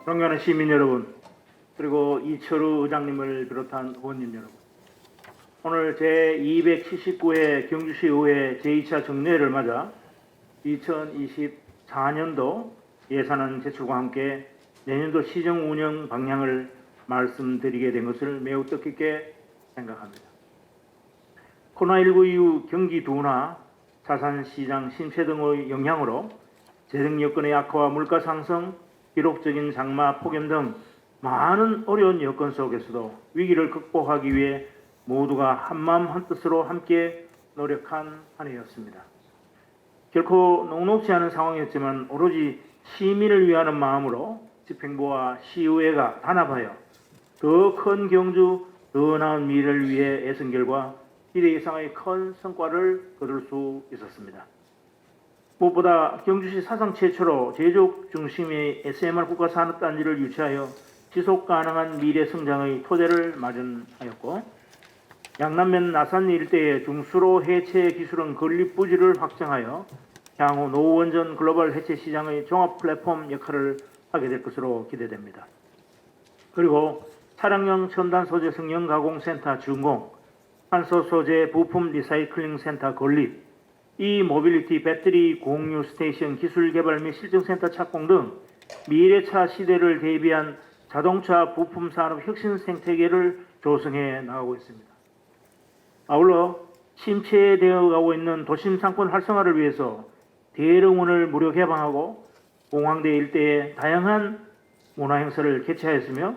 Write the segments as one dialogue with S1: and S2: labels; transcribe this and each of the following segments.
S1: 존경하는 시민 여러분, 그리고 이철우 의장님을 비롯한 의원님 여러분, 오늘 제279회 경주시 의회 제2차 정례를 맞아 2024년도 예산안 제출과 함께 내년도 시정 운영 방향을 말씀드리게 된 것을 매우 뜻깊게 생각합니다. 코로나19 이후 경기 둔화, 자산시장 침체 등의 영향으로 재정 여건의 악화와 물가 상승, 기록적인 장마, 폭염 등 많은 어려운 여건 속에서도 위기를 극복하기 위해 모두가 한마음 한뜻으로 함께 노력한 한 해였습니다. 결코 녹록지 않은 상황이었지만 오로지 시민을 위하는 마음으로 집행부와 시의회가 단합하여 더 큰 경주, 더 나은 미래를 위해 애쓴 결과 기대 이상의 큰 성과를 거둘 수 있었습니다. 무엇보다 경주시 사상 최초로 제조업 중심의 SMR 국가산업단지를 유치하여 지속가능한 미래 성장의 토대를 마련하였고, 양남면 나산 일대의 중수로 해체 기술은 건립부지를 확장하여 향후 노원전 글로벌 해체 시장의 종합 플랫폼 역할을 하게 될 것으로 기대됩니다. 그리고 차량용 첨단 소재 성형 가공센터 준공, 탄소 소재 부품 리사이클링 센터 건립, 모빌리티 배터리 공유 스테이션 기술 개발 및 실증센터 착공 등 미래차 시대를 대비한 자동차 부품 산업 혁신 생태계를 조성해 나가고 있습니다. 아울러 침체되어 가고 있는 도심 상권 활성화를 위해서 대릉원을 무료 개방하고 공항대 일대에 다양한 문화행사를 개최하였으며,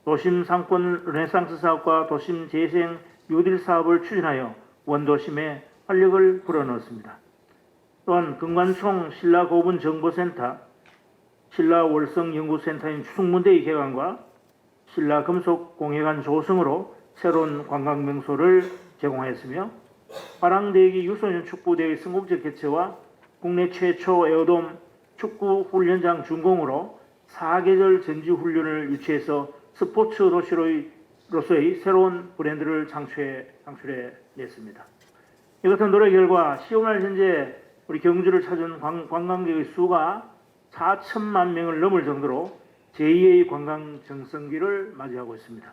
S1: 도심 상권 르네상스 사업과 도심 재생 뉴딜 사업을 추진하여 원도심에 활력을 불어넣었습니다. 또한 금관총 신라고분 정보센터, 신라월성 연구센터인 충문대의 개관과 신라금속공예관 조성으로 새로운 관광 명소를 제공하였으며, 화랑대기 유소년 축구대회 성공적 개최와 국내 최초 에어돔 축구 훈련장 준공으로 4계절 전지 훈련을 유치해서 스포츠 도시로서의 새로운 브랜드를 창출해냈습니다. 이같은 노력 결과 10월 현재 우리 경주를 찾은 관광객의 수가 4천만 명을 넘을 정도로 제2의 관광 정성기를 맞이하고 있습니다.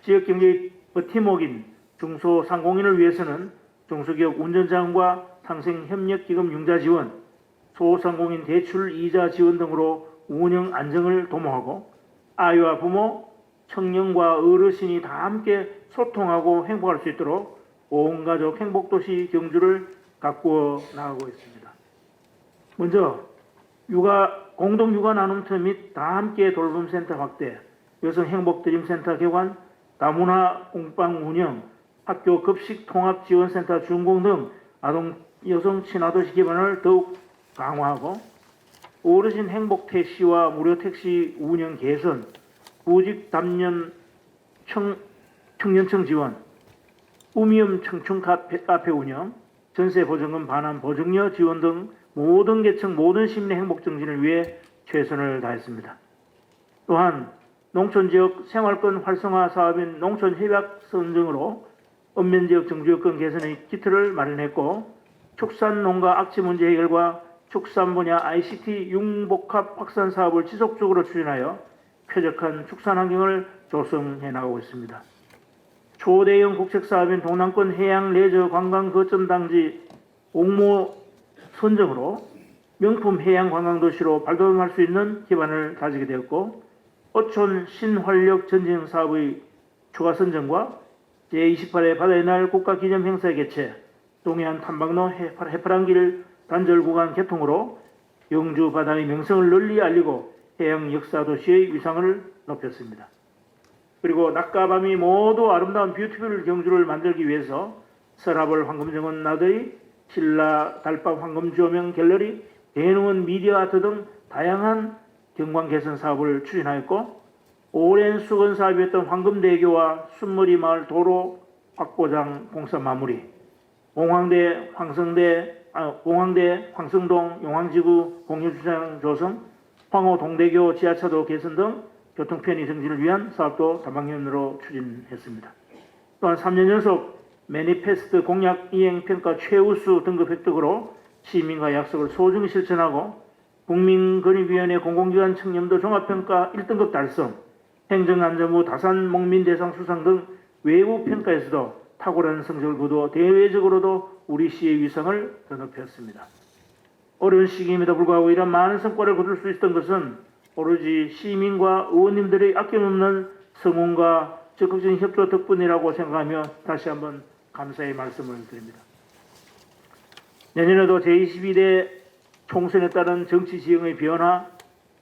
S1: 지역경제의 버팀목인 중소상공인을 위해서는 중소기업 운전자원과 상생협력기금 융자 지원, 소상공인 대출 이자 지원 등으로 운영 안정을 도모하고, 아이와 부모, 청년과 어르신이 다 함께 소통하고 행복할 수 있도록 온 가족 행복도시 경주를 가꾸어 나가고 있습니다. 먼저 공동 육아 나눔터 및 다 함께 돌봄센터 확대, 여성 행복드림센터 개관, 다문화 공방 운영, 학교 급식 통합 지원센터 준공 등 아동 여성 친화도시 기반을 더욱 강화하고, 어르신 행복 택시와 무료 택시 운영 개선, 구직 담년 청년층 지원, 우미음 청춘 카페 운영, 전세 보증금 반환 보증료 지원 등 모든 계층 모든 시민의 행복 정진을 위해 최선을 다했습니다. 또한 농촌지역 생활권 활성화 사업인 농촌협약선 등으로 읍면지역 정주여건 개선의 기틀을 마련했고, 축산농가 악취 문제 해결과 축산 분야 ICT 융복합 확산 사업을 지속적으로 추진하여 쾌적한 축산 환경을 조성해 나가고 있습니다. 초대형 국책사업인 동남권 해양 레저 관광 거점 단지 공모 선정으로 명품 해양 관광 도시로 발돋움할 수 있는 기반을 다지게 되었고, 어촌 신활력 전쟁 사업의 추가 선정과 제28회 바다의 날 국가기념 행사의 개최, 동해안 탐방로 해파랑길 단절 구간 개통으로 영주 바다의 명성을 널리 알리고 해양 역사 도시의 위상을 높였습니다. 그리고 낮과 밤이 모두 아름다운 뷰티풀 경주를 만들기 위해서 서라벌 황금정원 나들이, 신라 달밥 황금 조명 갤러리, 대농원 미디어 아트 등 다양한 경관 개선 사업을 추진하였고, 오랜 수건 사업이었던 황금대교와 순머리 마을 도로 확보장 공사 마무리, 공항대 황성동 용왕지구 공유주차장 조성, 황호 동대교 지하차도 개선 등 교통편의 정진을 위한 사업도 다방면으로 추진했습니다. 또한 3년 연속 매니페스트 공약 이행 평가 최우수 등급 획득으로 시민과 약속을 소중히 실천하고 국민권익위원회 공공기관 청렴도 종합평가 1등급 달성, 행정안전부 다산 목민 대상 수상 등 외부 평가에서도 탁월한 성적을 거두어 대외적으로도 우리 시의 위상을 더 높였습니다. 어려운 시기임에도 불구하고 이런 많은 성과를 거둘 수 있었던 것은 오로지 시민과 의원님들의 아낌없는 성원과 적극적인 협조 덕분이라고 생각하며 다시 한번 감사의 말씀을 드립니다. 내년에도 제22대 총선에 따른 정치 지형의 변화,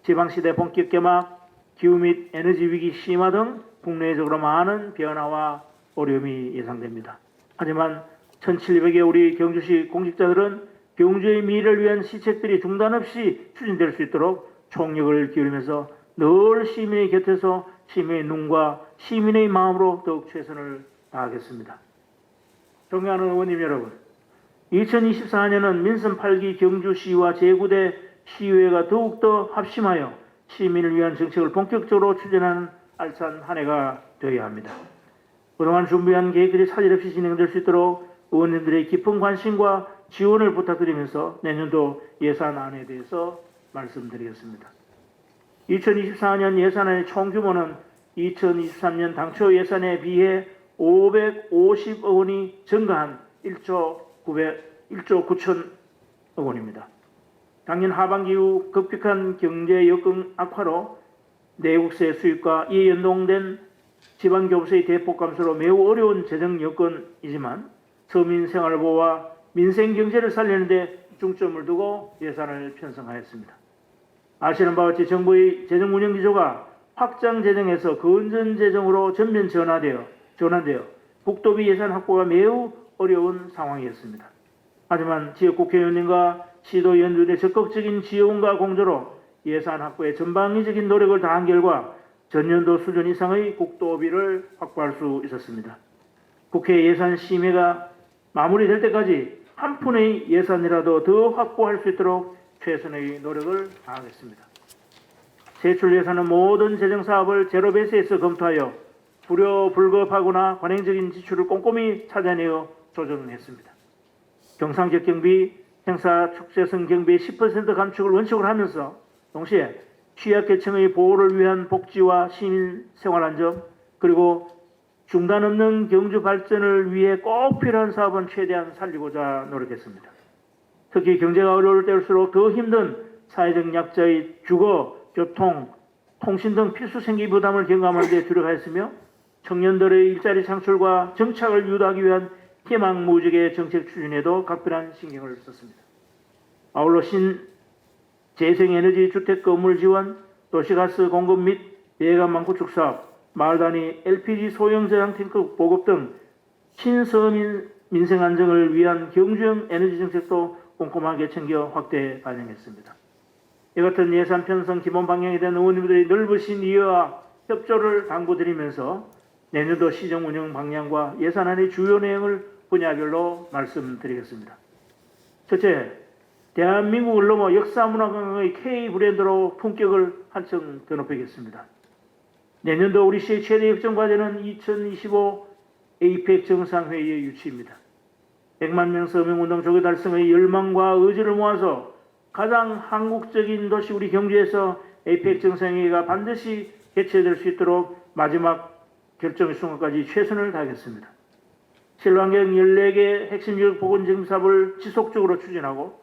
S1: 지방시대 본격 개막, 기후 및 에너지 위기 심화 등 국내적으로 많은 변화와 어려움이 예상됩니다. 하지만 1700의 우리 경주시 공직자들은 경주의 미래를 위한 시책들이 중단 없이 추진될 수 있도록 총력을 기울이면서 늘 시민의 곁에서 시민의 눈과 시민의 마음으로 더욱 최선을 다하겠습니다. 존경하는 의원님 여러분, 2024년은 민선 8기 경주시와 제9대 시의회가 더욱더 합심하여 시민을 위한 정책을 본격적으로 추진하는 알찬 한 해가 되어야 합니다. 그동안 준비한 계획들이 사실없이 진행될 수 있도록 의원님들의 깊은 관심과 지원을 부탁드리면서 내년도 예산안에 대해서 말씀드리겠습니다. 2024년 예산안의 총 규모는 2023년 당초 예산에 비해 550억 원이 증가한 1조 9천억 원입니다. 작년 하반기 이후 급격한 경제 여건 악화로 내국세 수입과 이에 연동된 지방교부세의 대폭 감소로 매우 어려운 재정 여건이지만 서민 생활보호와 민생 경제를 살리는 데 중점을 두고 예산을 편성하였습니다. 아시는 바와 같이 정부의 재정 운영 기조가 확장 재정에서 건전 재정으로 전면 전환되어 국도비 예산 확보가 매우 어려운 상황이었습니다. 하지만 지역 국회의원님과 시도의원들의 적극적인 지원과 공조로 예산 확보에 전방위적인 노력을 다한 결과 전년도 수준 이상의 국도비를 확보할 수 있었습니다. 국회 예산 심의가 마무리될 때까지 한 푼의 예산이라도 더 확보할 수 있도록 최선의 노력을 다하겠습니다. 세출 예산은 모든 재정사업을 제로베이스에서 검토하여 불효불급하거나 관행적인 지출을 꼼꼼히 찾아내어 조정했습니다. 경상격경비, 행사 축제성 경비의 10% 감축을 원칙으로 하면서 동시에 취약계층의 보호를 위한 복지와 시민 생활 안정, 그리고 중단 없는 경주 발전을 위해 꼭 필요한 사업은 최대한 살리고자 노력했습니다. 특히 경제가 어려울 때일수록 더 힘든 사회적 약자의 주거, 교통, 통신 등 필수 생계 부담을 경감하는 데 주력하였으며 청년들의 일자리 창출과 정착을 유도하기 위한 희망 무적의 정책 추진에도 각별한 신경을 썼습니다. 아울러 재생에너지 주택 건물 지원, 도시가스 공급 및 예감망 구축 사업, 마을 단위 LPG 소형 저장 탱크 보급 등 신서민 민생 안정을 위한 경주형 에너지 정책도 꼼꼼하게 챙겨 확대 반영했습니다. 이 같은 예산 편성 기본 방향에 대한 의원님들의 넓으신 이해와 협조를 당부드리면서 내년도 시정 운영 방향과 예산안의 주요 내용을 분야별로 말씀드리겠습니다. 첫째, 대한민국을 넘어 역사문화관광의 K브랜드로 품격을 한층 더 높이겠습니다. 내년도 우리 시의 최대 역점 과제는 2025 APEC 정상회의의 유치입니다. 100만 명 서명운동 조기 달성의 열망과 의지를 모아서 가장 한국적인 도시 우리 경주에서 APEC 정상회의가 반드시 개최될 수 있도록 마지막 결정의 순간까지 최선을 다하겠습니다. 신라환경 14개 핵심 지역 보건지금 사업을 지속적으로 추진하고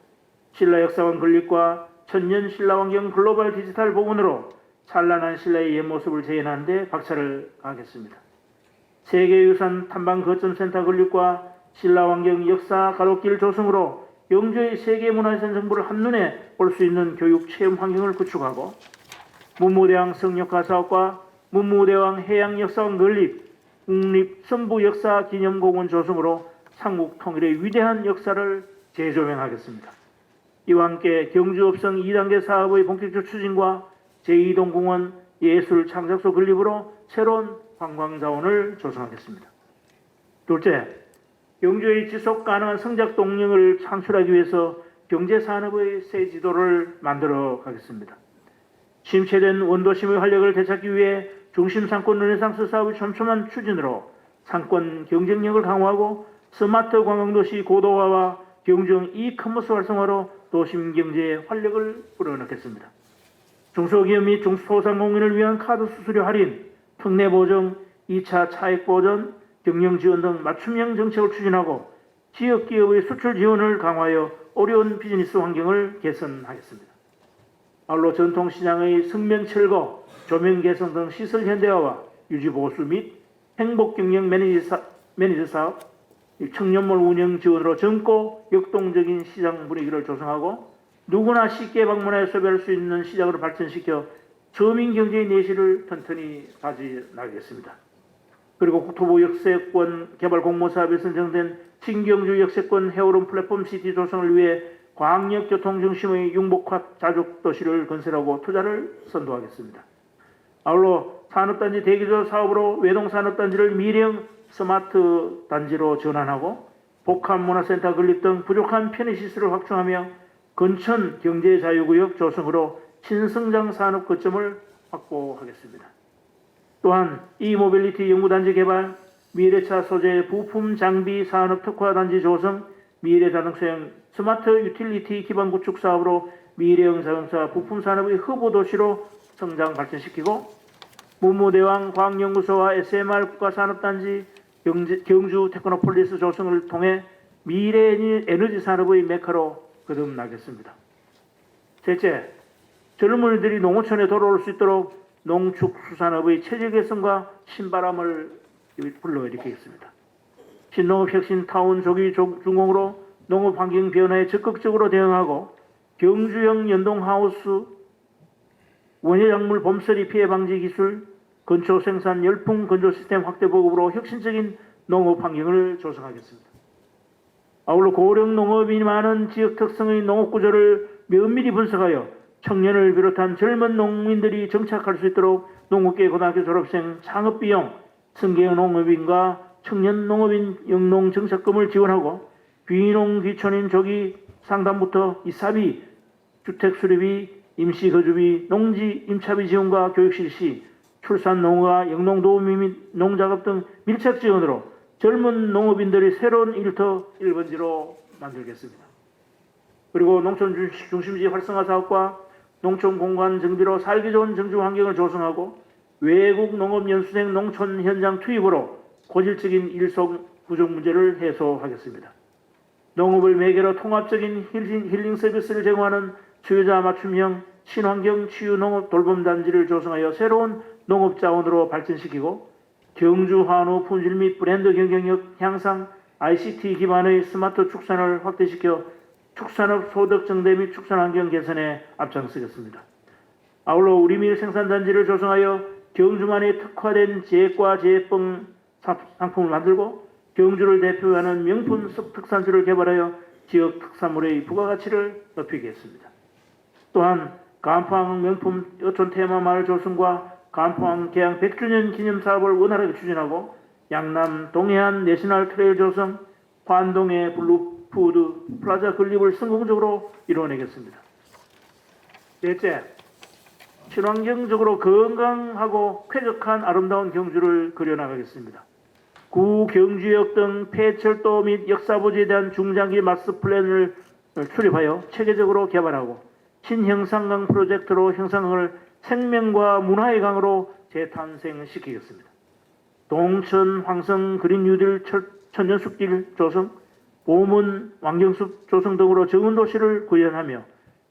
S1: 신라역사관 건립과 천년 신라환경 글로벌 디지털 복원으로 찬란한 신라의 옛 모습을 재현하는 데 박차를 가하겠습니다. 세계유산 탐방 거점센터 건립과 신라환경 역사 가로길 조성으로 경주의 세계문화유산 정보를 한눈에 볼 수 있는 교육 체험 환경을 구축하고 문무대왕 성역화 사업과 문무대왕 해양역사관 건립, 국립선부역사기념공원 조성으로 삼국 통일의 위대한 역사를 재조명하겠습니다. 이와 함께 경주업성 2단계 사업의 본격적 추진과 제2동공원 예술창작소 건립으로 새로운 관광자원을 조성하겠습니다. 둘째, 경주의 지속가능한 성장 동력을 창출하기 위해서 경제산업의 새 지도를 만들어 가겠습니다. 심취된 원도심의 활력을 되찾기 위해 중심상권 르네상스 사업의 촘촘한 추진으로 상권 경쟁력을 강화하고 스마트 관광도시 고도화와 경주형 이커머스 활성화로 도심 경제에 활력을 불어넣겠습니다. 중소기업 및 중소상공인을 위한 카드 수수료 할인, 특례 보정, 2차 차익 보전, 경영 지원 등 맞춤형 정책을 추진하고 지역 기업의 수출 지원을 강화하여 어려운 비즈니스 환경을 개선하겠습니다. 아울러 전통시장의 승면 철거, 조명 개선 등 시설 현대화와 유지 보수 및 행복 경영 매니저 사업, 청년몰 운영 지원으로 젊고 역동적인 시장 분위기를 조성하고 누구나 쉽게 방문하여 소비할 수 있는 시장으로 발전시켜 서민 경제의 내실을 튼튼히 다져나가겠습니다. 그리고 국토부 역세권 개발 공모사업에 선정된 신경주 역세권 해오름 플랫폼 시티 조성을 위해 광역교통 중심의 융복합 자족 도시를 건설하고 투자를 선도하겠습니다. 아울러 산업단지 대기조 사업으로 외동산업단지를 미래형 스마트 단지로 전환하고 복합문화센터 건립 등 부족한 편의시설을 확충하며 근천 경제자유구역 조성으로 신성장 산업 거점을 확보하겠습니다. 또한 이모빌리티 연구단지 개발, 미래차 소재 부품 장비 산업 특화단지 조성, 미래자동차형 스마트 유틸리티 기반 구축 사업으로 미래형 자동차 부품 산업의 허브 도시로 성장 발전시키고 문무대왕 과학연구소와 SMR 국가산업단지 경주 테크노폴리스 조성을 통해 미래 에너지 산업의 메카로 거듭나겠습니다. 셋째, 젊은이들이 농어촌에 돌아올 수 있도록 농축수산업의 체질 개선과 신바람을 불러일으키겠습니다. 신농업혁신타운 조기 준공으로 농업환경 변화에 적극적으로 대응하고 경주형 연동하우스, 원예작물 봄서리 피해 방지 기술, 건초 생산 열풍 건조 시스템 확대 보급으로 혁신적인 농업 환경을 조성하겠습니다. 아울러 고령 농업이 많은 지역 특성의 농업 구조를 면밀히 분석하여 청년을 비롯한 젊은 농민들이 정착할 수 있도록 농업계 고등학교 졸업생 창업비용, 승계형 농업인과 청년 농업인 영농 정착금을 지원하고 귀농 귀촌인 조기 상담부터 이사비, 주택 수리비, 임시 거주비, 농지 임차비 지원과 교육 실시, 출산 농어와 영농 도우미 및 농작업 등 밀착 지원으로 젊은 농업인들이 새로운 일터 1번지로 만들겠습니다. 그리고 농촌 중심지 활성화 사업과 농촌 공간 정비로 살기 좋은 정주 환경을 조성하고 외국 농업 연수생 농촌 현장 투입으로 고질적인 일손 부족 문제를 해소하겠습니다. 농업을 매개로 통합적인 힐링 서비스를 제공하는 수요자 맞춤형 친환경 치유 농업 돌봄단지를 조성하여 새로운 농업 자원으로 발전시키고 경주 한우 품질 및 브랜드 경쟁력 향상, ICT 기반의 스마트 축산을 확대시켜 축산업 소득 증대 및 축산 환경 개선에 앞장서겠습니다. 아울러 우리밀 생산단지를 조성하여 경주만의 특화된 제과 제품 상품을 만들고 경주를 대표하는 명품 특산주를 개발하여 지역 특산물의 부가가치를 높이겠습니다. 또한 간포항 명품 어촌 테마 마을 조성과 간포항 개항 100주년 기념 사업을 원활하게 추진하고 양남 동해안 내셔널 트레일 조성, 관동의 블루푸드 플라자 건립을 성공적으로 이뤄내겠습니다. 넷째, 친환경적으로 건강하고 쾌적한 아름다운 경주를 그려나가겠습니다. 구 경주역 등 폐철도 및 역사부지에 대한 중장기 마스터 플랜을 출입하여 체계적으로 개발하고 신형상강 프로젝트로 형상강을 생명과 문화의 강으로 재탄생시키겠습니다. 동천 황성 그린 뉴딜 천연숲길 조성, 보문 왕경숲 조성 등으로 적은 도시를 구현하며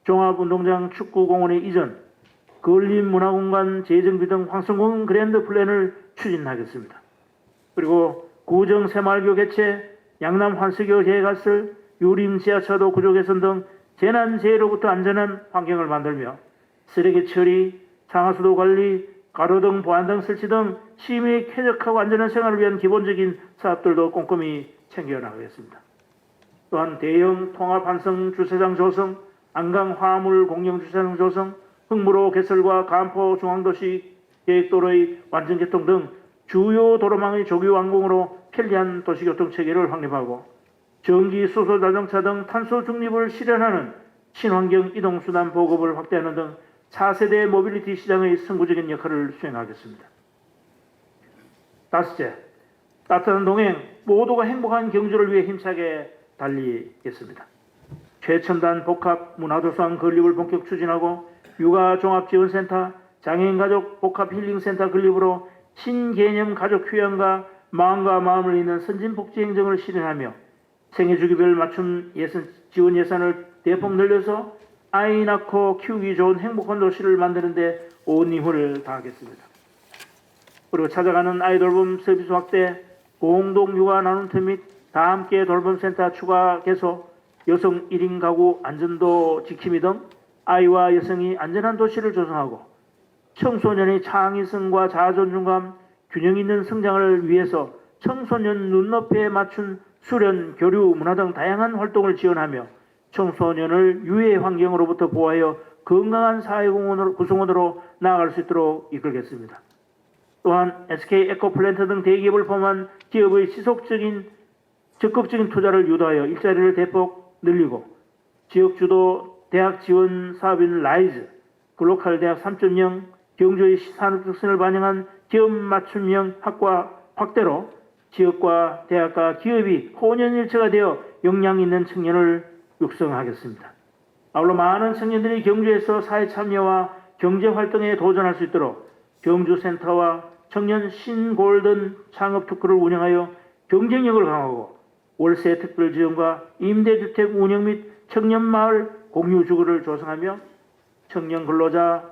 S1: 종합운동장 축구공원의 이전, 근린문화공간 재정비 등 황성공원 그랜드 플랜을 추진하겠습니다. 그리고 구정 새마을교 개최, 양남 환수교 계획안설, 유림 지하차도 구조 개선 등 재난재해로부터 안전한 환경을 만들며 쓰레기 처리, 상하수도 관리, 가로등 보안등 설치 등 시민의 쾌적하고 안전한 생활을 위한 기본적인 사업들도 꼼꼼히 챙겨나가겠습니다. 또한 대형 통합환승 주차장 조성, 안강 화물 공영 주차장 조성, 흥무로 개설과 간포 중앙도시 계획도로의 완전개통 등 주요 도로망의 조기 완공으로 편리한 도시교통 체계를 확립하고 전기 수소 자동차 등 탄소 중립을 실현하는 친환경 이동수단 보급을 확대하는 등 4세대 모빌리티 시장의 선구적인 역할을 수행하겠습니다. 다섯째, 따뜻한 동행, 모두가 행복한 경주를 위해 힘차게 달리겠습니다. 최첨단 복합 문화도서관 건립을 본격 추진하고 육아종합지원센터, 장애인가족 복합힐링센터 건립으로 신개념 가족 휴양과 마음과 마음을 잇는 선진복지행정을 실현하며 생애주기별 맞춤 지원 예산을 대폭 늘려서 아이 낳고 키우기 좋은 행복한 도시를 만드는 데 온 힘을 다하겠습니다. 그리고 찾아가는 아이 돌봄 서비스 확대, 공동 육아 나눔터 및 다함께 돌봄센터 추가 개소, 여성 1인 가구 안전도 지킴이 등 아이와 여성이 안전한 도시를 조성하고 청소년의 창의성과 자아존중감, 균형 있는 성장을 위해서 청소년 눈높이에 맞춘 수련, 교류, 문화 등 다양한 활동을 지원하며 청소년을 유해 환경으로부터 보호하여 건강한 사회 구성원으로 나아갈 수 있도록 이끌겠습니다. 또한 SK 에코플랜트 등 대기업을 포함한 기업의 적극적인 투자를 유도하여 일자리를 대폭 늘리고 지역주도 대학 지원 사업인 라이즈, 글로컬 대학 3.0, 경주의 산업 특성을 반영한 기업 맞춤형 학과 확대로 지역과 대학과 기업이 혼연일체가 되어 역량 있는 청년을 육성하겠습니다. 아울러 많은 청년들이 경주에서 사회 참여와 경제 활동에 도전할 수 있도록 경주센터와 청년 신골든 창업 특구를 운영하여 경쟁력을 강화하고 월세 특별 지원과 임대주택 운영 및 청년마을 공유주거를 조성하며 청년 근로자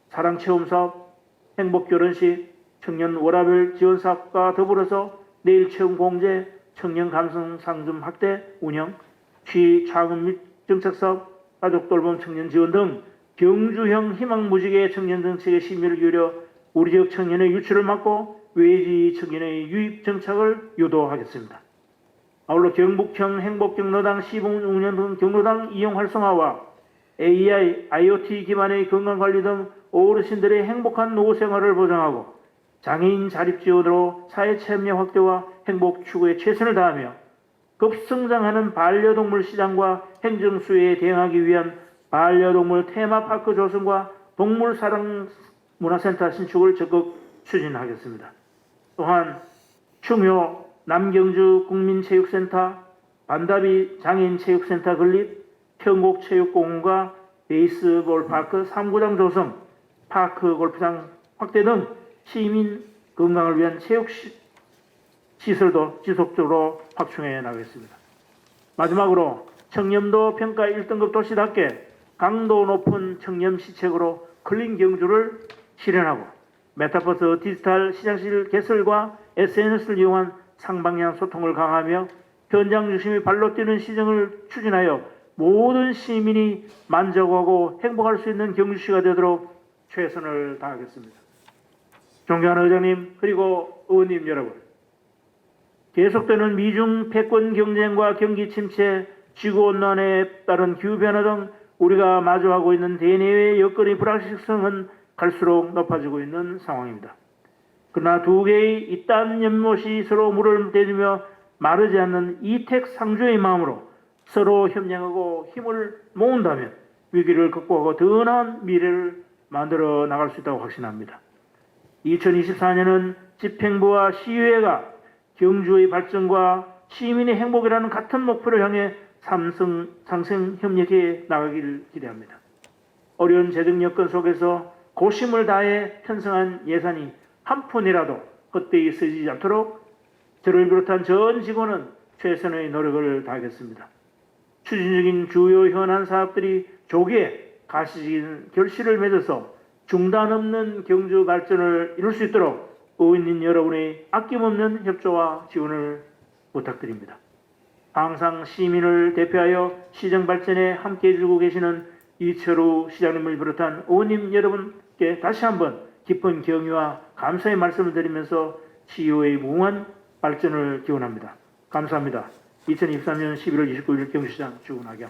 S1: 사랑체험사업, 행복결혼식, 청년 워라밸 지원사업과 더불어서 내일체험공제, 청년 감성 상점 확대 운영, 취창업 및 정책사업, 가족돌봄 청년 지원 등 경주형 희망무지개 청년 정책에 심의를 기울여 우리 지역 청년의 유출을 막고 외지 청년의 유입 정착을 유도하겠습니다. 아울러 경북형 행복경로당 시범 운영 등 경로당 이용 활성화와 AI, IoT 기반의 건강관리 등 어르신들의 행복한 노후 생활을 보장하고 장애인 자립 지원으로 사회 참여 확대와 행복 추구에 최선을 다하며 급성장하는 반려동물 시장과 행정 수요에 대응하기 위한 반려동물 테마파크 조성과 동물사랑 문화센터 신축을 적극 추진하겠습니다. 또한 충효 남경주 국민체육센터, 반다비 장애인체육센터 건립, 평곡체육공원과 베이스볼파크 3구장 조성, 파크 골프장 확대 등 시민 건강을 위한 체육 시설도 지속적으로 확충해 나가겠습니다. 마지막으로 청렴도 평가 1등급 도시답게 강도 높은 청렴 시책으로 클린 경주를 실현하고 메타버스 디지털 시장실 개설과 SNS를 이용한 상방향 소통을 강화하며 현장 중심의 발로 뛰는 시정을 추진하여 모든 시민이 만족하고 행복할 수 있는 경주시가 되도록 최선을 다하겠습니다. 존경하는 의장님 그리고 의원님 여러분, 계속되는 미중 패권 경쟁과 경기 침체, 지구온난화에 따른 기후변화 등 우리가 마주하고 있는 대내외 여건의 불확실성은 갈수록 높아지고 있는 상황입니다. 그러나 두 개의 이딴 연못이 서로 물을 대주며 마르지 않는 이택상조의 마음으로 서로 협력하고 힘을 모은다면 위기를 극복하고 더 나은 미래를 만들어 나갈 수 있다고 확신합니다. 2024년은 집행부와 시의회가 경주의 발전과 시민의 행복이라는 같은 목표를 향해 상생 협력해 나가기를 기대합니다. 어려운 재정 여건 속에서 고심을 다해 편성한 예산이 한 푼이라도 헛되이 쓰이지 않도록 저를 비롯한 전 직원은 최선의 노력을 다하겠습니다. 추진 중인 주요 현안 사업들이 조기에 가시적인 결실을 맺어서 중단 없는 경주 발전을 이룰 수 있도록 의원님 여러분의 아낌없는 협조와 지원을 부탁드립니다. 항상 시민을 대표하여 시정 발전에 함께해 주고 계시는 이철우 시장님을 비롯한 의원님 여러분께 다시 한번 깊은 경의와 감사의 말씀을 드리면서 시의회의 무궁한 발전을 기원합니다. 감사합니다. 2023년 11월 29일 경주시장 주은학영